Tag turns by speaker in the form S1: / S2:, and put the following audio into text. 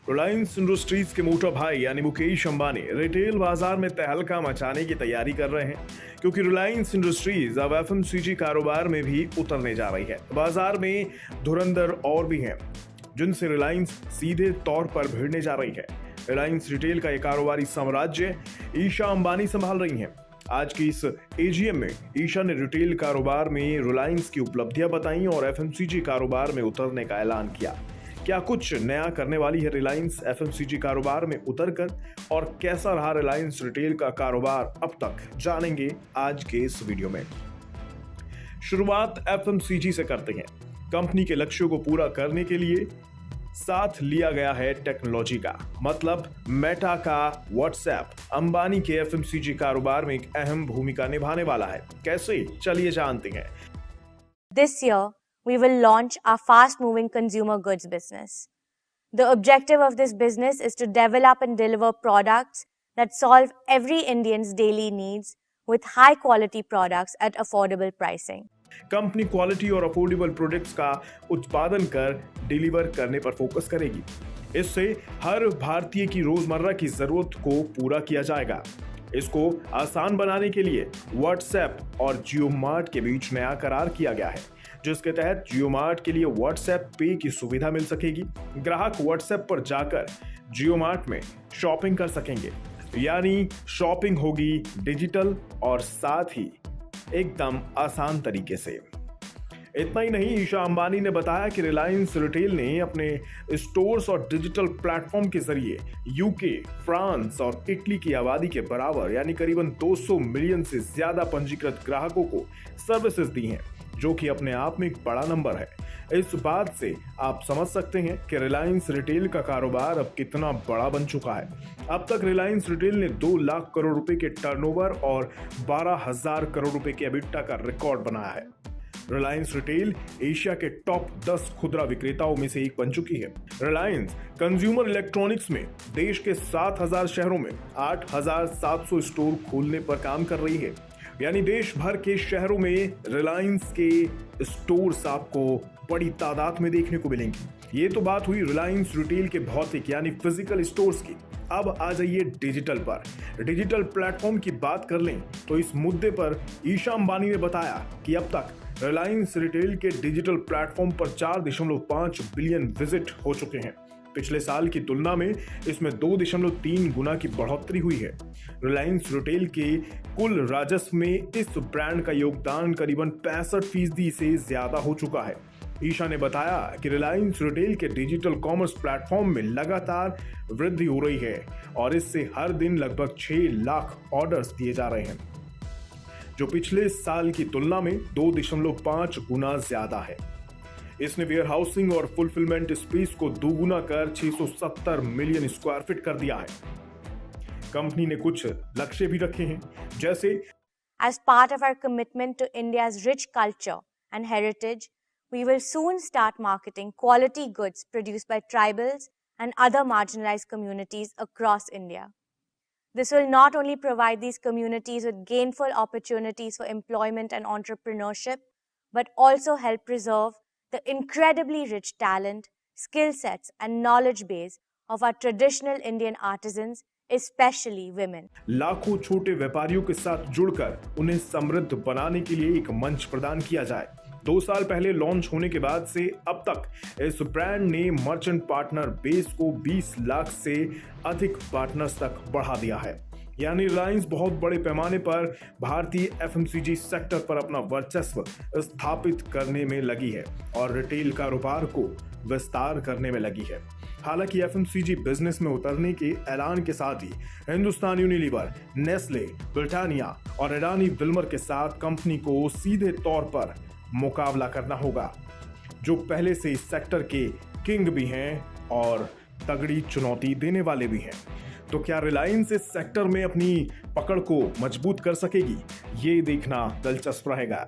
S1: Reliance industries के मोटा भाई यानी मुकेश अंबानी रिटेल बाजार में तहलका मचाने की तैयारी कर रहे हैं, क्योंकि रिलायंस इंडस्ट्रीज अब एफएमसीजी कारोबार में भी उतरने जा रही है। बाजार में धुरंधर और भी हैं जिनसे रिलायंस सीधे तौर पर भिड़ने जा रही है। रिलायंस रिटेल का यह कारोबारी साम्राज्य ईशा अंबानी संभाल रही हैं। आज की इस एजीएम में ईशा ने रिटेल कारोबार में रिलायंस की उपलब्धियां बताई और एफएमसीजी कारोबार में उतरने का ऐलान किया। क्या कुछ नया करने वाली है रिलायंस एफएमसीजी कारोबार में उतरकर, और कैसा रहा रिलायंस रिटेल का कारोबार अब तक, जानेंगे आज के इस वीडियो में। शुरुआत एफएमसीजी से करते हैं। कंपनी के लक्ष्यों को पूरा करने के लिए साथ लिया गया है टेक्नोलॉजी का, मतलब मेटा का व्हाट्सएप अंबानी के एफएमसीजी कारोबार में एक अहम भूमिका निभाने वाला है। कैसे, चलिए जानते हैं।
S2: This year, we will launch our fast-moving consumer goods business. The objective of this business is to develop and deliver products that solve every Indian's daily needs with high-quality products at affordable pricing.
S1: Company quality और affordable products का उत्पादन कर deliver करने पर focus करेगी। इससे हर भारतीय की रोजमर्रा की जरूरत को पूरा किया जाएगा। इसको आसान बनाने के लिए व्हाट्सएप और जियो मार्ट के बीच नया करार किया गया है, जिसके तहत जियो मार्ट के लिए व्हाट्सएप पे की सुविधा मिल सकेगी। ग्राहक व्हाट्सएप पर जाकर जियो मार्ट में शॉपिंग कर सकेंगे, यानी शॉपिंग होगी डिजिटल और साथ ही एकदम आसान तरीके से। इतना ही नहीं, ईशा अंबानी ने बताया कि रिलायंस रिटेल ने अपने स्टोर्स और डिजिटल प्लेटफॉर्म के जरिए यूके, फ्रांस और इटली की आबादी के बराबर यानी करीबन 200 मिलियन से ज्यादा पंजीकृत ग्राहकों को सर्विसेज दी हैं, जो कि अपने आप में एक बड़ा नंबर है। इस बात से आप समझ सकते हैं कि रिलायंस रिटेल का कारोबार अब कितना बड़ा बन चुका है। अब तक रिलायंस रिटेल ने 2 लाख करोड़ रुपए के टर्नओवर और 12,000 करोड़ रुपए के एबिटा का रिकॉर्ड बनाया है। रिलायंस रिटेल एशिया के टॉप 10 खुदरा विक्रेताओं में से एक बन चुकी है। रिलायंस कंज्यूमर इलेक्ट्रॉनिक्स में देश के 7,000 शहरों में 8,700 स्टोर खोलने पर काम कर रही है, यानी देश भर के शहरों में रिलायंस के स्टोर्स आपको बड़ी तादाद में देखने को मिलेंगी। ये तो बात हुई रिलायंस रिटेल के भौतिक यानी फिजिकल स्टोर्स की। अब आ जाइए डिजिटल पर। डिजिटल प्लेटफॉर्म की बात कर लें तो इस मुद्दे पर ईशा अंबानी ने बताया कि अब तक रिलायंस रिटेल के डिजिटल प्लेटफॉर्म पर 4.5 बिलियन विजिट हो चुके हैं। पिछले साल की तुलना में इसमें 2.3 गुना की बढ़ोतरी हुई है। रिलायंस रिटेल के कुल राजस्व में इस ब्रांड का योगदान करीबन 65% से ज्यादा हो चुका है। ईशा ने बताया कि रिलायंस रिटेल के डिजिटल कॉमर्स प्लेटफॉर्म में लगातार वृद्धि हो रही है और इससे हर दिन लगभग 6 लाख ऑर्डर्स दिए जा रहे हैं, जो पिछले साल की तुलना में 2.5 गुना ज्यादा है। इसने वेयर हाउसिंग और फुलफिलमेंट स्पेस को दोगुना कर 670 मिलियन स्क्वायर फीट कर दिया है। कंपनी ने कुछ लक्ष्य भी रखे हैं, जैसे
S2: As part of our commitment to India's rich culture and heritage, we will soon start marketing quality goods produced by tribals and other marginalized communities across India. This will not only provide these communities with gainful opportunities for employment and entrepreneurship, but also help preserve the incredibly rich talent, skill sets, and knowledge base of our traditional Indian artisans, especially women.
S1: लाखों छोटे व्यापारियों के साथ जुड़कर उन्हें समृद्ध बनाने के लिए एक मंच प्रदान किया जाए। 2 साल पहले लॉन्च होने के बाद से अब तक इस ब्रांड ने मर्चेंट पार्टनर बेस को 20 लाख से अधिक पार्टनर्स तक बढ़ा दिया है। यानी रिलायंस बहुत बड़े पैमाने पर भारतीय एफएमसीजी सेक्टर पर अपना वर्चस्व स्थापित करने में लगी है और रिटेल कारोबार को विस्तार करने में लगी है। हालांकि एफएमसीजी बिजनेस में उतरने के ऐलान के साथ ही हिंदुस्तान यूनिलीवर, नेस्ले, ब्रिटानिया और अडानी विल्मर के साथ कंपनी को सीधे तौर पर मुकाबला करना होगा, जो पहले से इस सेक्टर के किंग भी हैं और तगड़ी चुनौती देने वाले भी हैं। तो क्या रिलायंस इस सेक्टर में अपनी पकड़ को मजबूत कर सकेगी? ये देखना दिलचस्प रहेगा।